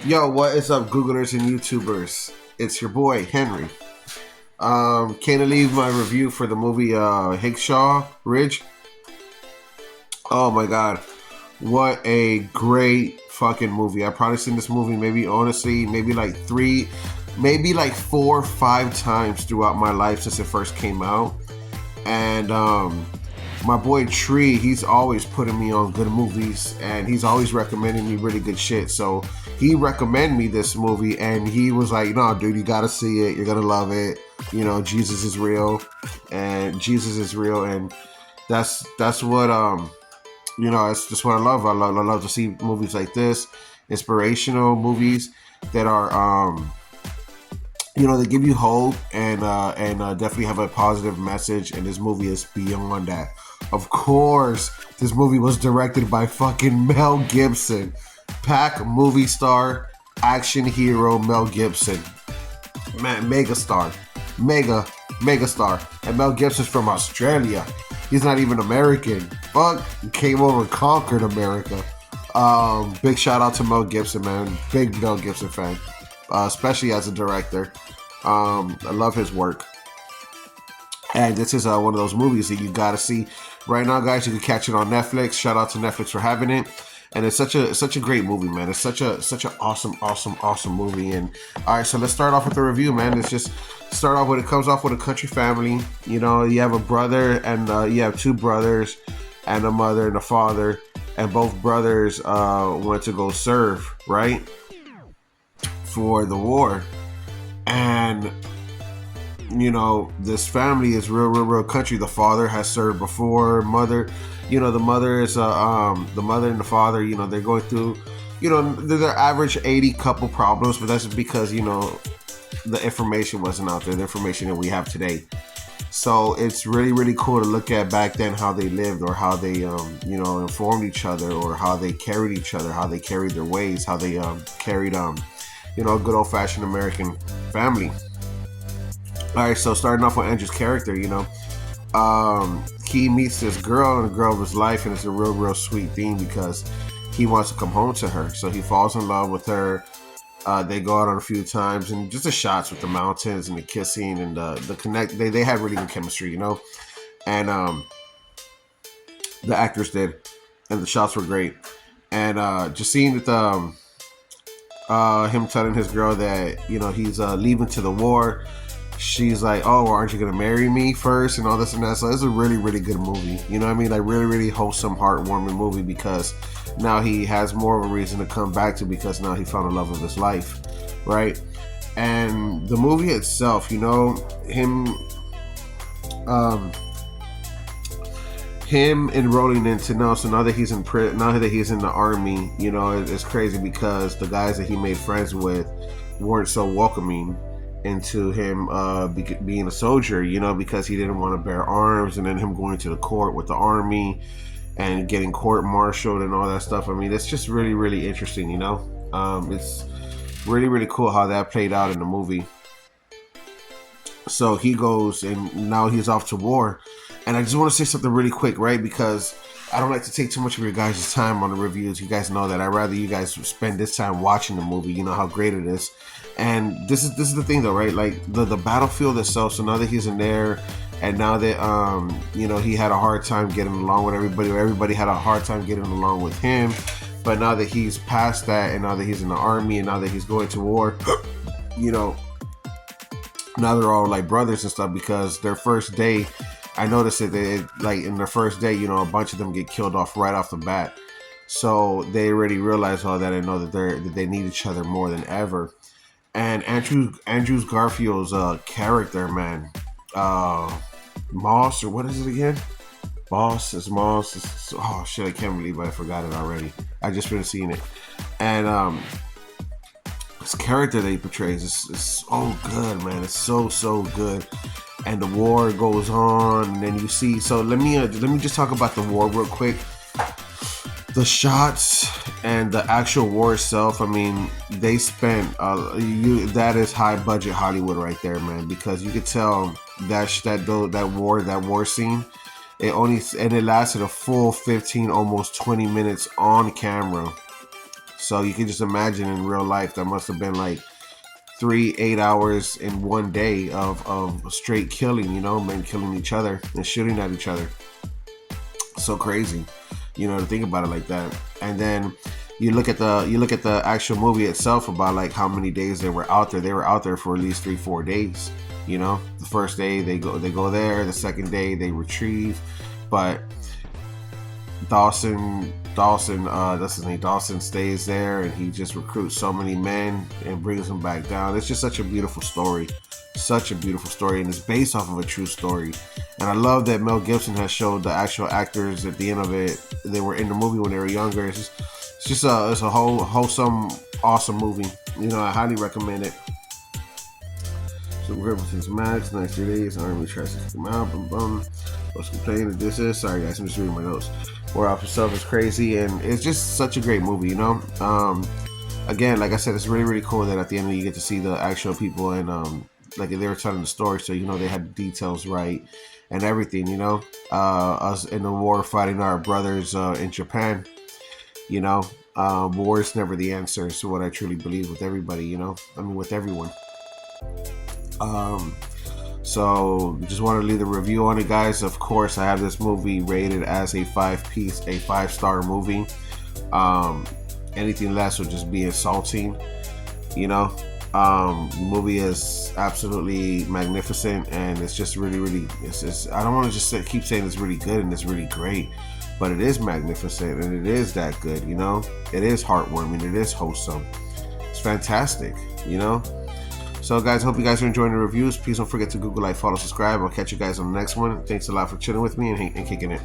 Yo, what is up, Googlers and YouTubers? It's your boy Henry. Can't leave my review for the movie Hacksaw Ridge. Oh my god, what a great fucking movie! I've probably seen this movie maybe like maybe like 4 or 5 times throughout my life since it first came out. And my boy Tree, he's always putting me on good movies, and he's always recommending me really good shit. So he recommended me this movie, and he was like, "No, dude, you gotta see it. You're gonna love it. You know, Jesus is real, and Jesus is real, and that's what it's just what I love. I love to see movies like this, inspirational movies that are they give you hope and definitely have a positive message. And this movie is beyond that. Of course, this movie was directed by fucking Mel Gibson, pack movie star, action hero Mel Gibson, man, megastar, and Mel Gibson's from Australia. He's not even American. Fuck, he came over and conquered America. Big shout out to Mel Gibson, man. Big Mel Gibson fan, especially as a director. I love his work. And this is one of those movies that you gotta see right now, guys. You can catch it on Netflix. Shout out to Netflix for having it. And it's such a great movie, man. It's such an awesome movie. And all right, so let's start off with the review, man. Let's just start off with, it comes off with a country family. You know, you have a brother and you have two brothers and a mother and a father, and both brothers went to go serve, right, for the war. And this family is real country. The father has served before. The mother is the mother and the father. They're going through, they're their average 80 couple problems, but that's because the information wasn't out there, the information that we have today. So it's really cool to look at back then how they lived, or how they informed each other, or how they carried each other, how they carried their ways, how they carried a good old fashioned American family. All right, so starting off with Andrew's character, he meets this girl, and the girl of his life, and it's a real sweet thing because he wants to come home to her. So he falls in love with her. They go out on a few times, and just the shots with the mountains and the kissing and the connect. They had really good chemistry, and the actors did, and the shots were great. And just seeing that him telling his girl that he's leaving to the war. She's like, "Oh, well, aren't you gonna marry me first?" and all this and that. So it's a really good movie. You know what I mean? Like really wholesome, heartwarming movie, because now he has more of a reason to come back to, because now he found the love of his life, right? And the movie itself, him enrolling into now. So now that he's in now that he's in the army, it's crazy because the guys that he made friends with weren't so welcoming into him being a soldier, because he didn't want to bear arms, and then him going to the court with the army and getting court-martialed and all that stuff. I mean, it's just really interesting, it's really cool how that played out in the movie. So he goes, and now he's off to war. And I just want to say something really quick, right? Because I don't like to take too much of your guys' time on the reviews. You guys know that. I'd rather you guys spend this time watching the movie. You know how great it is. And this is the thing, though, right? Like the battlefield itself. So now that he's in there, and now that he had a hard time getting along with everybody, or everybody had a hard time getting along with him. But now that he's past that, and now that he's in the army, and now that he's going to war, now they're all like brothers and stuff, because their first day, I noticed that in their first day, a bunch of them get killed off right off the bat. So they already realize all that, and know that they need each other more than ever. And Andrew Garfield's character, man, Moss, or what is it again? Moss. Oh shit, I can't believe I forgot it already. I just finished seeing it. And his character that he portrays is so good, man. It's so good. And the war goes on, and then you see. So let me just talk about the war real quick. The shots and the actual war itself. I mean, they spent that is high budget Hollywood right there, man. Because you could tell that war scene. It lasted a full 15, almost 20 minutes on camera. So you can just imagine in real life that must have been like 3 8 hours in one day of straight killing, you know, men killing each other and shooting at each other. So crazy, you know, to think about it like that. And then you look at the actual movie itself about like how many days they were out there. They were out there for at least 3 4 days. You know, the first day they go there. The second day they retrieve, but Dawson, that's his name. Dawson stays there and he just recruits so many men and brings them back down. It's just such a beautiful story. Such a beautiful story, and it's based off of a true story. And I love that Mel Gibson has showed the actual actors at the end of it. They were in the movie when they were younger. It's a wholesome, awesome movie. You know, I highly recommend it. So we're with his Max, 93 days, Army tries to kick him out, boom boom. What's complaining that this is? Sorry guys, I'm just reading my notes. War Off Yourself is crazy, and it's just such a great movie, you know. Again, like I said, it's really, really cool that at the end you get to see the actual people and like they were telling the story, so you know they had the details right and everything, you know. Us in the war fighting our brothers in Japan, you know. War is never the answer, is what I truly believe with everybody, you know. I mean, with everyone. So just want to leave the review on it, guys. Of course, I have this movie rated as a 5-star movie. Anything less would just be insulting, you know. The movie is absolutely magnificent, and it's just really, really. I don't want to just keep saying it's really good and it's really great, but it is magnificent and it is that good, you know. It is heartwarming. It is wholesome. It's fantastic, you know. So guys, hope you guys are enjoying the reviews. Please don't forget to Google, like, follow, subscribe. I'll catch you guys on the next one. Thanks a lot for chilling with me and kicking it.